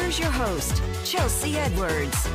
Here's your host, Chelsea Edwards.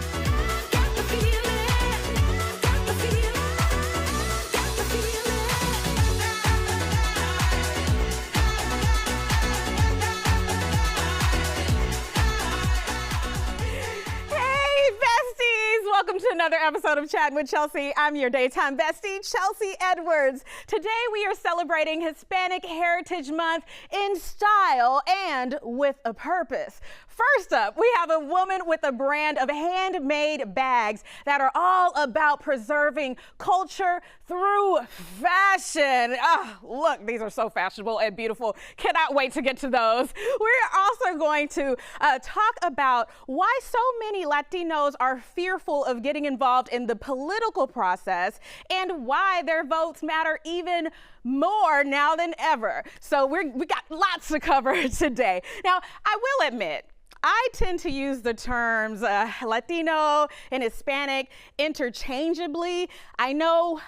Welcome to another episode of Chattin with Chelsea. I'm your daytime bestie, Chelsea Edwards. Today we are celebrating Hispanic Heritage Month in style and with a purpose. First up, we have a woman with a brand of handmade bags that are all about preserving culture through fashion. Look, these are so fashionable and beautiful. Cannot wait to get to those. We're also going to talk about why so many Latinos are fearful of getting involved in the political process and why their votes matter even more now than ever. So we got lots to cover today. Now, I will admit, I tend to use the terms Latino and Hispanic interchangeably. I know.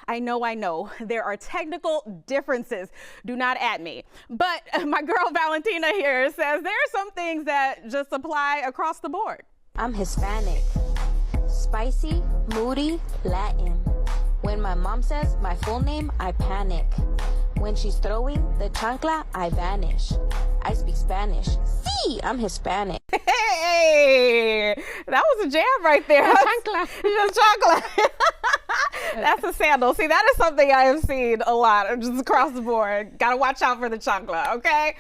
There are technical differences. Do not at me. But my girl Valentina here says there are some things that just apply across the board. I'm Hispanic, spicy, moody, Latin. When my mom says my full name, I panic. When she's throwing the chancla, I vanish. I speak Spanish. Sí, I'm Hispanic. Hey, that was a jam right there. Chancla. Just chancla. That's a sandal. See, that is something I have seen a lot, just across the board. Got to watch out for the chancla, okay?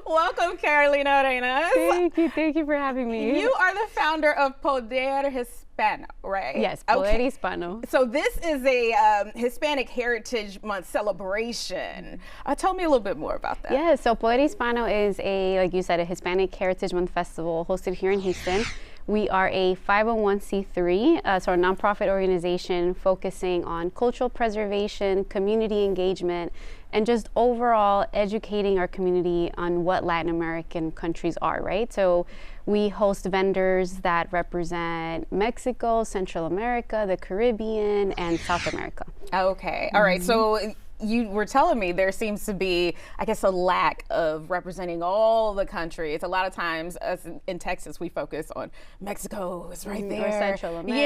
Welcome, Carolina Arenas. Thank you for having me. You are the founder of Poder Hispano, right? Yes, Poder Hispano. So this is a Hispanic Heritage Month celebration. Tell me a little bit more about that. Yeah, so Poder Hispano is like you said, a Hispanic Heritage Month festival hosted here in Houston. We are a 501c3, so a nonprofit organization focusing on cultural preservation, community engagement, and just overall educating our community on what Latin American countries are, right? So we host vendors that represent Mexico, Central America, the Caribbean, and South America. Okay, all right, so you were telling me there seems to be, I guess, a lack of representing all the countries. A lot of times, us in Texas, we focus on Mexico. It's right there. Or Central America.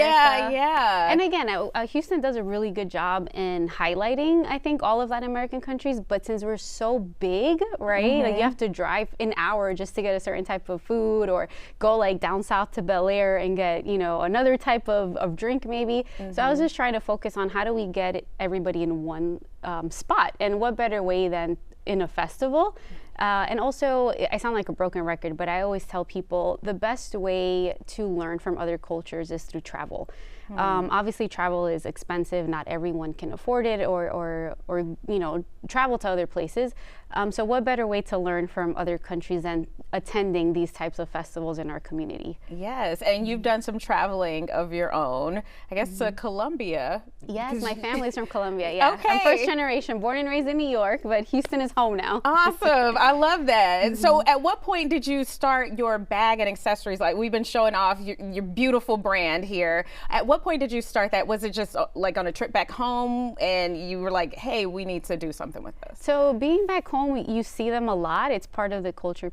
Yeah. And again, Houston does a really good job in highlighting, I think, all of Latin American countries. But since we're so big, right, like you have to drive an hour just to get a certain type of food, or go like down south to Bel Air and get, another type of drink maybe. So I was just trying to focus on how do we get everybody in one spot, and what better way than in a festival. And also, I sound like a broken record, but I always tell people the best way to learn from other cultures is through travel. Obviously, travel is expensive. Not everyone can afford it, or travel to other places. So what better way to learn from other countries than attending these types of festivals in our community? Yes, and you've done some traveling of your own, I guess, to Colombia. Yes, my family's from Colombia, yeah. Okay. I'm first generation, born and raised in New York, but Houston is home now. Awesome, I love that. So at what point did you start your bag and accessories? Like, we've been showing off your beautiful brand here. At what point did you start that? Was it just like on a trip back home and you were like, hey, we need to do something with this? So being back home, you see them a lot. It's part of the culture.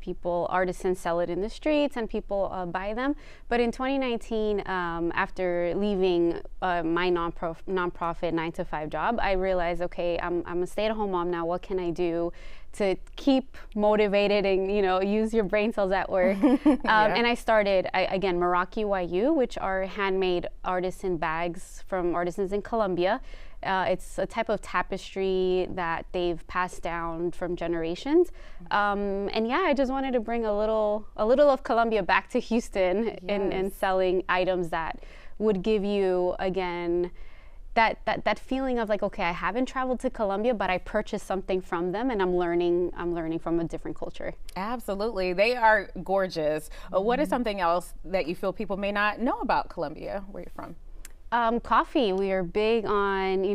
Artisans sell it in the streets and people buy them. But in 2019, after leaving my nonprofit 9-to-5 job, I realized, okay, I'm a stay-at-home mom now. What can I do to keep motivated and use your brain cells at work? And I started again Meraki YU, which are handmade artisan bags from artisans in Colombia. It's a type of tapestry that they've passed down from generations. And yeah, I just wanted to bring a little of Colombia back to Houston in selling items that would give you, again, that feeling of like, okay, I haven't traveled to Colombia, but I purchased something from them and I'm learning from a different culture. Absolutely. They are gorgeous. What is something else that you feel people may not know about Colombia, where you're from? Coffee. We are big on,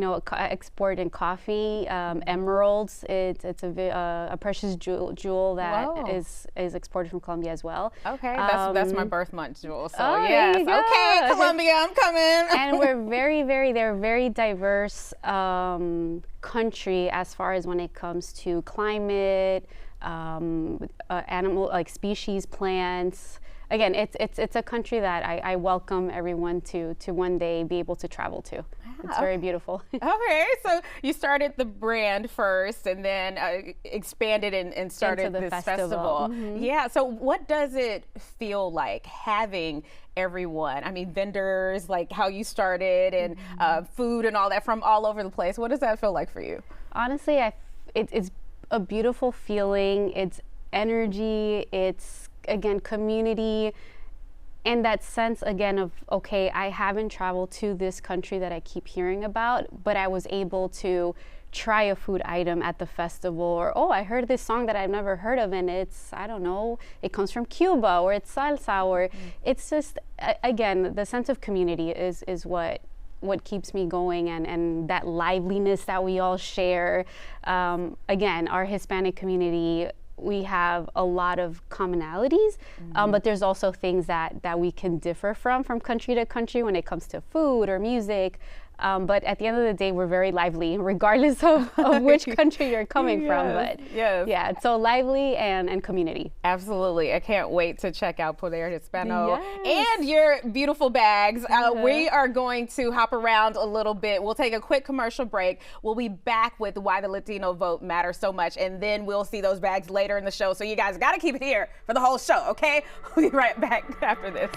exporting coffee. Emeralds. It's a precious jewel that is exported from Colombia as well. Okay, that's my birth month jewel. So yes, okay, Colombia, I'm coming. And we're they're very diverse country as far as when it comes to climate, animal species, plants. again, it's a country that I welcome everyone to one day be able to travel to. It's very beautiful. Okay, so you started the brand first and then expanded and started Into the this festival. Yeah, so what does it feel like having everyone? I mean, vendors, like how you started and food and all that from all over the place. What does that feel like for you? Honestly, it's a beautiful feeling. It's energy. It's, again, community. And that sense, again, of, okay, I haven't traveled to this country that I keep hearing about, but I was able to try a food item at the festival, or, oh, I heard this song that I've never heard of, and it's, I don't know, it comes from Cuba, or it's salsa, or it's just, again, the sense of community is what keeps me going, and that liveliness that we all share. Again, our Hispanic community, we have a lot of commonalities, but there's also things that we can differ from country to country when it comes to food or music. But at the end of the day, we're very lively, regardless of which country you're coming from. But yeah, so lively and community. Absolutely. I can't wait to check out Poder Hispano and your beautiful bags. We are going to hop around a little bit. We'll take a quick commercial break. We'll be back with why the Latino vote matters so much, and then we'll see those bags later in the show. So you guys got to keep it here for the whole show, okay? We'll be right back after this.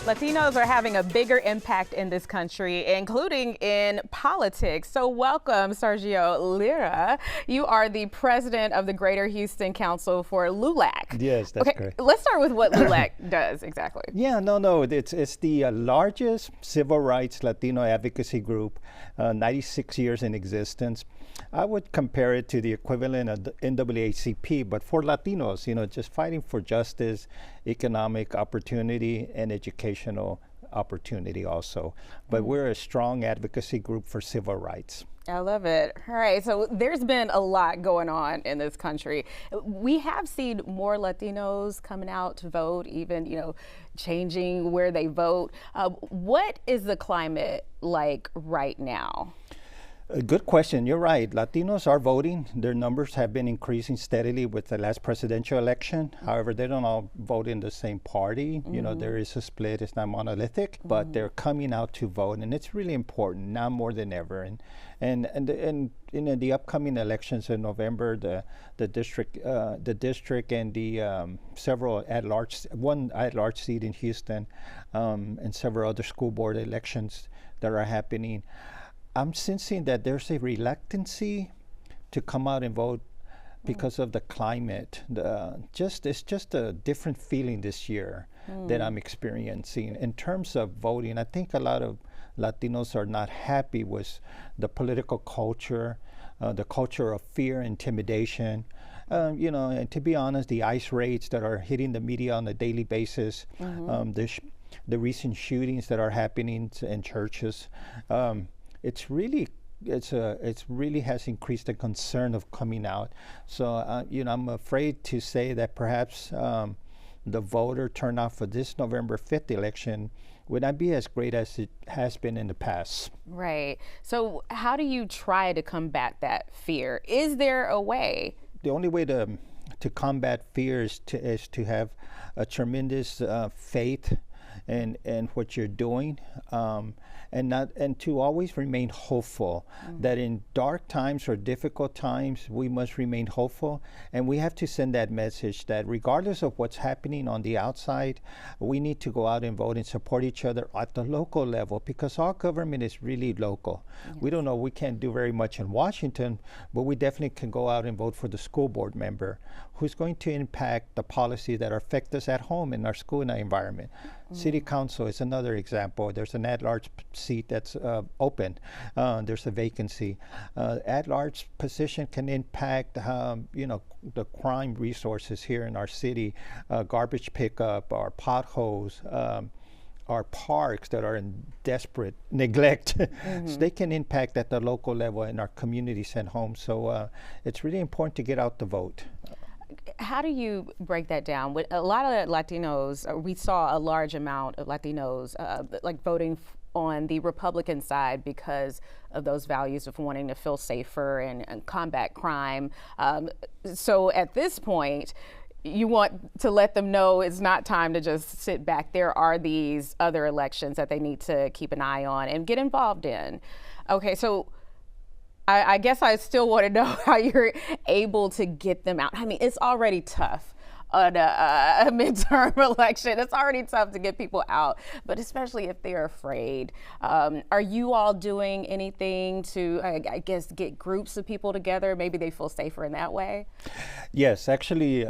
Latinos are having a bigger impact in this country, including in politics. So welcome, Sergio Lira. You are the president of the Greater Houston Council for Lulac. Yes, that's correct. Let's start with what Lulac does exactly. Yeah, no, it's the largest civil rights Latino advocacy group, 96 years in existence. I would compare it to the equivalent of the NAACP, but for Latinos, just fighting for justice, economic opportunity, and educational opportunity also. But we're a strong advocacy group for civil rights. I love it. All right, so there's been a lot going on in this country. We have seen more Latinos coming out to vote, even, changing where they vote. What is the climate like right now? A good question. You're right. Latinos are voting. Their numbers have been increasing steadily with the last presidential election. However, they don't all vote in the same party. There is a split. It's not monolithic, but they're coming out to vote, and it's really important now more than ever. And in the upcoming elections in November, the district and the several one at-large seat in Houston, and several other school board elections that are happening. I'm sensing that there's a reluctancy to come out and vote because of the climate. It's just a different feeling this year that I'm experiencing. In terms of voting, I think a lot of Latinos are not happy with the political culture, the culture of fear, intimidation. And to be honest, the ICE raids that are hitting the media on a daily basis, the recent shootings that are happening in churches, it really has increased the concern of coming out. So, I'm afraid to say that perhaps the voter turnout for this November 5th election would not be as great as it has been in the past. Right. So how do you try to combat that fear? Is there a way? The only way to combat fear is to have a tremendous faith in what you're doing, and to always remain hopeful. That in dark times or difficult times, we must remain hopeful, and we have to send that message that regardless of what's happening on the outside, we need to go out and vote and support each other at the local level, because our government is really local. We don't know, we can't do very much in Washington, but we definitely can go out and vote for the school board member who's going to impact the policies that affect us at home in our school and our environment. City Council is another example. There's an at-large seat that's open. There's a vacancy. At-large position can impact, the crime resources here in our city, garbage pickup, our potholes, our parks that are in desperate neglect. So they can impact at the local level in our communities and homes. So it's really important to get out the vote. How do you break that down? With a lot of Latinos, we saw a large amount of Latinos like voting on the Republican side because of those values of wanting to feel safer and combat crime. So at this point, you want to let them know it's not time to just sit back. There are these other elections that they need to keep an eye on and get involved in. Okay, so I guess I still want to know how you're able to get them out. I mean, it's already tough on a midterm election. It's already tough to get people out, but especially if they're afraid. Are you all doing anything to, I guess, get groups of people together? Maybe they feel safer in that way? Yes, actually,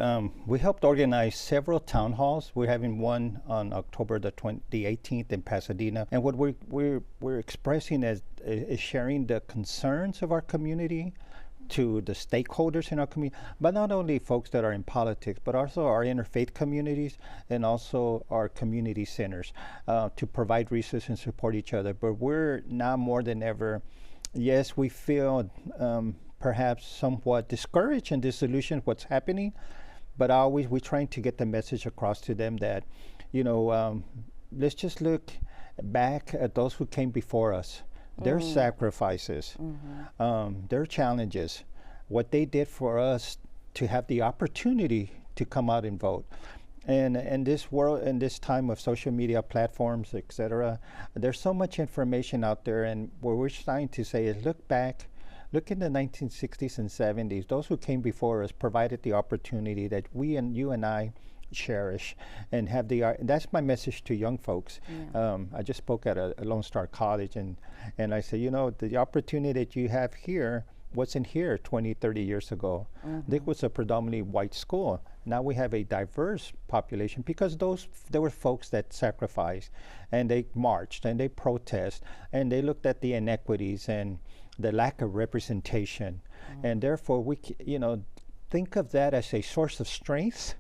we helped organize several town halls. We're having one on October the 18th in Pasadena. And what we're expressing is sharing the concerns of our community to the stakeholders in our community, but not only folks that are in politics, but also our interfaith communities and also our community centers to provide resources and support each other. But we're now more than ever, yes, we feel perhaps somewhat discouraged and disillusioned what's happening, but always we're trying to get the message across to them that, let's just look back at those who came before us. Their sacrifices, their challenges, what they did for us to have the opportunity to come out and vote. And in this world, in this time of social media platforms, et cetera, there's so much information out there. And what we're trying to say is look back, look in the 1960s and 70s. Those who came before us provided the opportunity that you and I cherish and have that's my message to young folks. I just spoke at a Lone Star College and I said, the opportunity that you have here wasn't here 20, 30 years ago. This was a predominantly white school. Now we have a diverse population because there were folks that sacrificed and they marched and they protest and they looked at the inequities and the lack of representation. And therefore we think of that as a source of strength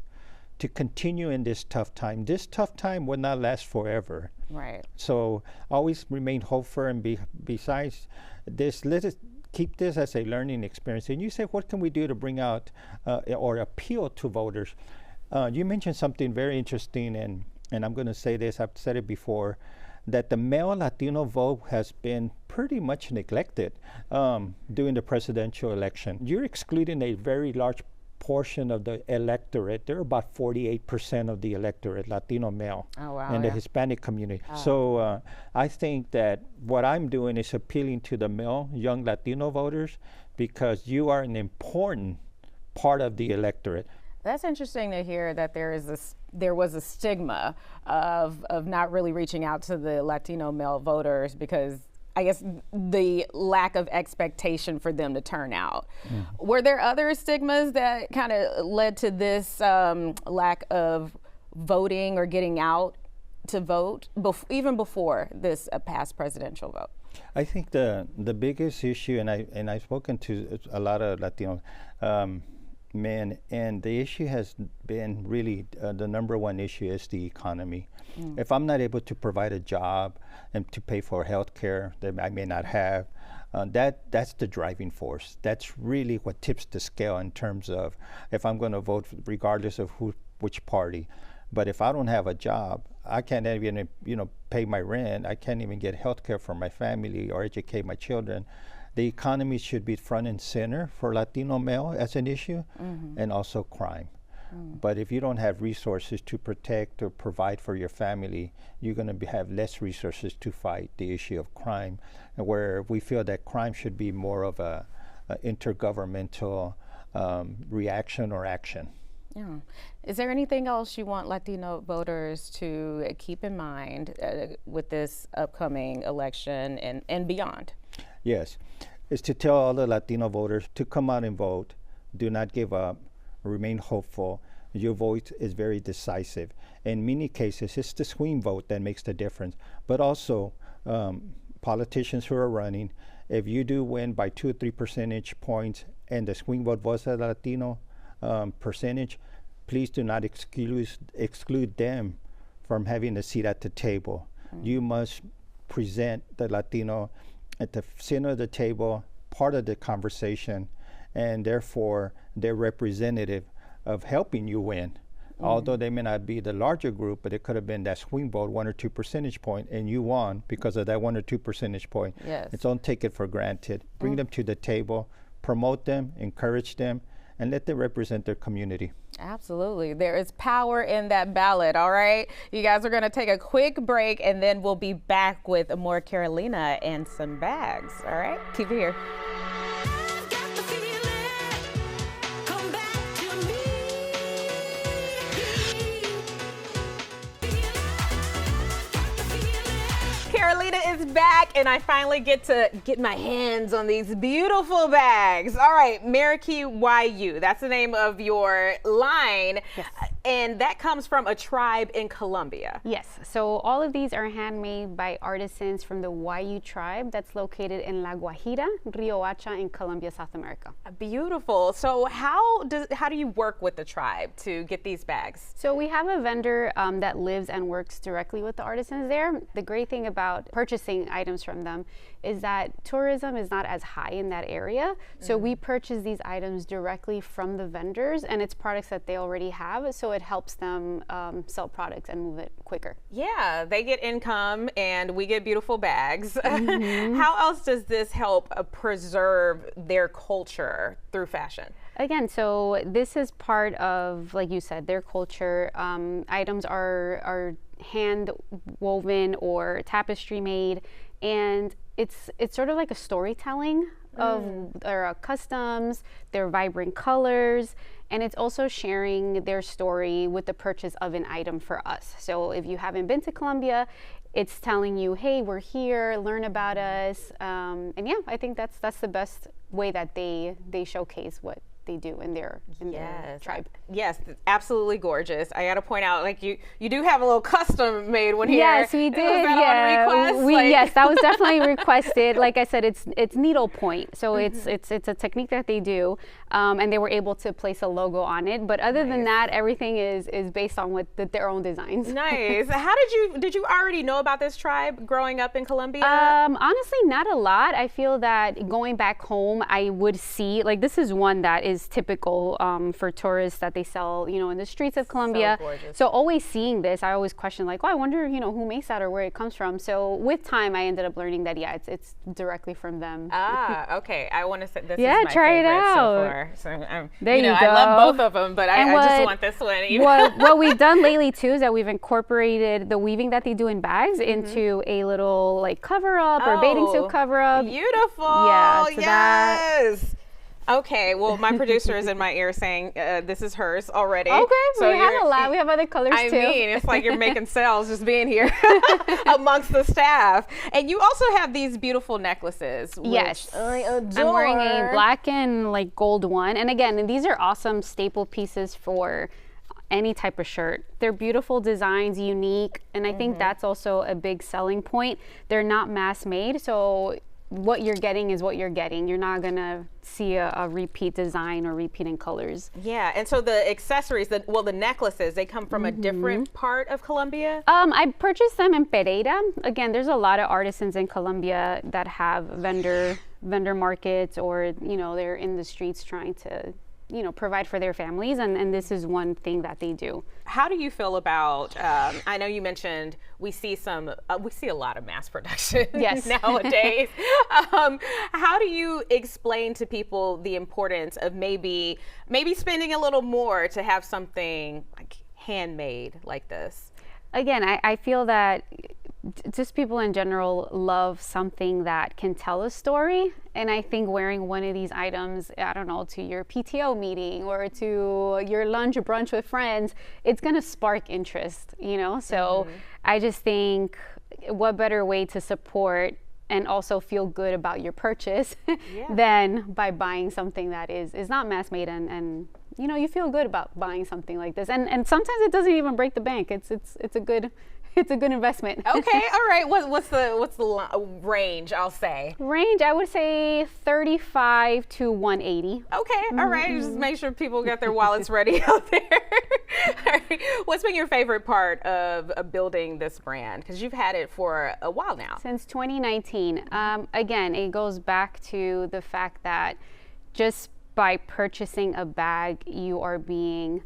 to continue in this tough time. This tough time will not last forever. Right. So always remain hopeful, and besides this, let us keep this as a learning experience. And you say, what can we do to bring out or appeal to voters? You mentioned something very interesting, and I'm going to say this, I've said it before, that the male Latino vote has been pretty much neglected during the presidential election. You're excluding a very large portion of the electorate. They're about 48% of the electorate, Latino male, in the Hispanic community. So I think that what I'm doing is appealing to the male young Latino voters because you are an important part of the electorate. That's interesting to hear that there was a stigma of not really reaching out to the Latino male voters because I guess the lack of expectation for them to turn out. Were there other stigmas that kind of led to this lack of voting or getting out to vote even before this past presidential vote? I think the biggest issue, and I've spoken to a lot of Latino men, and the issue has been really the number one issue is the economy. If I'm not able to provide a job and to pay for health care that I may not have, that's the driving force. That's really what tips the scale in terms of if I'm going to vote regardless of which party. But if I don't have a job, I can't even pay my rent. I can't even get health care for my family or educate my children. The economy should be front and center for Latino male as an issue, and also crime. But if you don't have resources to protect or provide for your family, you're going to have less resources to fight the issue of crime, and where we feel that crime should be more of a intergovernmental reaction or action. Yeah. Is there anything else you want Latino voters to keep in mind with this upcoming election and beyond? Yes, is to tell all the Latino voters to come out and vote. Do not give up. Remain hopeful. Your vote is very decisive. In many cases, it's the swing vote that makes the difference. But also, politicians who are running, if you do win by 2 or 3 percentage points and the swing vote was a Latino percentage, please do not exclude them from having a seat at the table. You must present the Latino at the center of the table, part of the conversation, and therefore they're representative of helping you win. Although they may not be the larger group, but it could have been that swing vote, 1 or 2 percentage point, and you won because of that 1 or 2 percentage point. Yes. And don't take it for granted. Bring them to the table, promote them, encourage them, and let them represent their community. Absolutely. There is power in that ballot, all right? You guys are going to take a quick break, and then we'll be back with more Carolina and some bags, all right? Keep it here. Carolina is back, and I finally get to get my hands on these beautiful bags. All right, Marikey YU, that's the name of your line. Yes. And that comes from a tribe in Colombia. Yes, so all of these are handmade by artisans from the YU tribe that's located in La Guajira, Rio Hacha in Colombia, South America. Beautiful. So how do you work with the tribe to get these bags? So we have a vendor that lives and works directly with the artisans there. The great thing about purchasing items from them is that tourism is not as high in that area. So we purchase these items directly from the vendors, and it's products that they already have. So it helps them sell products and move it quicker. Yeah, they get income and we get beautiful bags. How else does this help preserve their culture through fashion? Again, so this is part of, like you said, their culture. Items are hand woven or tapestry made, and it's sort of like a storytelling of their customs, their vibrant colors, and it's also sharing their story with the purchase of an item for us. So if you haven't been to Colombia, it's telling you, hey, we're here, learn about us, and yeah, I think that's the best way that they showcase what they do in their tribe. Yes, absolutely gorgeous. I got to point out, like you do have a little custom made one here. Yes, we did. Was that on request? Yes, that was definitely requested. Like I said, it's needle point, so it's a technique that they do, and they were able to place a logo on it. But other than that, everything is based on their own designs. Nice. How did you already know about this tribe growing up in Colombia? Honestly, not a lot. I feel that going back home, I would see, like, this is one that is typical for tourists that they sell, in the streets of Colombia. So gorgeous. So always seeing this, I always question, like, oh, I wonder, who makes that or where it comes from. So with time, I ended up learning that, yeah, it's directly from them. Ah, okay. I want to say this is Yeah, my try it favorite out. so far. So There you go. I love both of them, but I just want this one. What we've done lately too is that we've incorporated the weaving that they do in bags into a little like cover up or bathing suit cover up. Beautiful. Yeah, so yes. Okay, well, my producer is in my ear saying this is hers already. Okay, so we have a lot. We have other colors too. I mean, it's like you're making sales just being here amongst the staff. And you also have these beautiful necklaces. Which Yes, I adore. I'm wearing a black and like gold one. And again, these are awesome staple pieces for any type of shirt. They're beautiful designs, unique, and I think that's also a big selling point. They're not mass made, so what you're getting is what you're getting. You're not gonna see a repeat design or repeating colors. Yeah, and so the accessories, the necklaces, they come from a different part of Colombia? I purchased them in Pereira. Again, there's a lot of artisans in Colombia that have vendor markets, or they're in the streets trying to provide for their families, and this is one thing that they do. How do you feel about, I know you mentioned we see a lot of mass production Yes. nowadays. How do you explain to people the importance of maybe spending a little more to have something like handmade like this? Again, I feel that just people in general love something that can tell a story. And I think wearing one of these items, I don't know, to your PTO meeting or to your lunch or brunch with friends, it's going to spark interest, So I just think what better way to support and also feel good about your purchase than by buying something that is not mass made and you feel good about buying something like this. And sometimes it doesn't even break the bank. It's a good investment. Okay, all right. What's the range? I'll say range. I would say 35 to 180. Okay, all right. Just make sure people get their wallets ready out there. All right. What's been your favorite part of building this brand? Because you've had it for a while now. Since 2019. Again, it goes back to the fact that just by purchasing a bag, you are being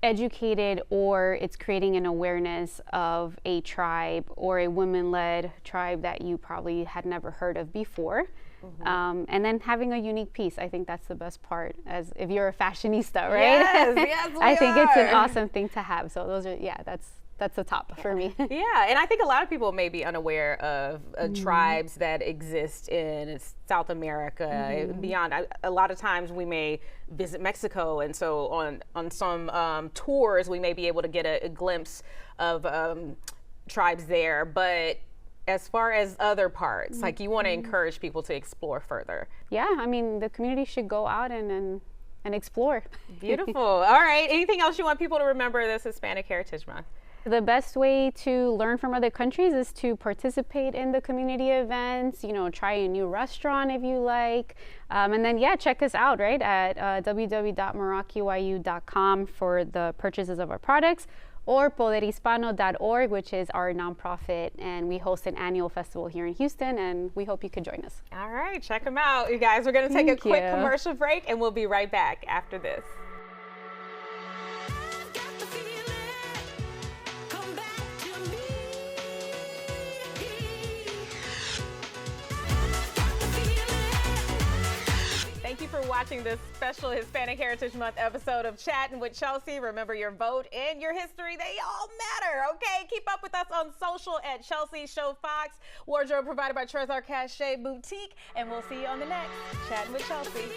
educated or it's creating an awareness of a tribe or a women-led tribe that you probably had never heard of before. And then having a unique piece. I think that's the best part, as if you're a fashionista, right? Yes, I think it's an awesome thing to have. So those are, that's the top for me. Yeah, and I think a lot of people may be unaware of tribes that exist in South America and beyond. A lot of times we may visit Mexico, and so on some tours we may be able to get a glimpse of tribes there, but as far as other parts, like you want to encourage people to explore further. Yeah, I mean, the community should go out and explore. Beautiful. All right. Anything else you want people to remember this Hispanic Heritage Month? The best way to learn from other countries is to participate in the community events, try a new restaurant if you like. And then, check us out, right, at www.merakiyu.com for the purchases of our products, or poderhispano.org, which is our nonprofit, and we host an annual festival here in Houston, and we hope you could join us. All right, check them out. You guys, we're going to take a quick commercial break, and we'll be right back after this. Thank you for watching this special Hispanic Heritage Month episode of Chattin' with Chelsea. Remember, your vote and your history, they all matter, okay? Keep up with us on social at Chelsea Show Fox. Wardrobe provided by Trezor Cache Boutique. And we'll see you on the next Chattin' with Chelsea.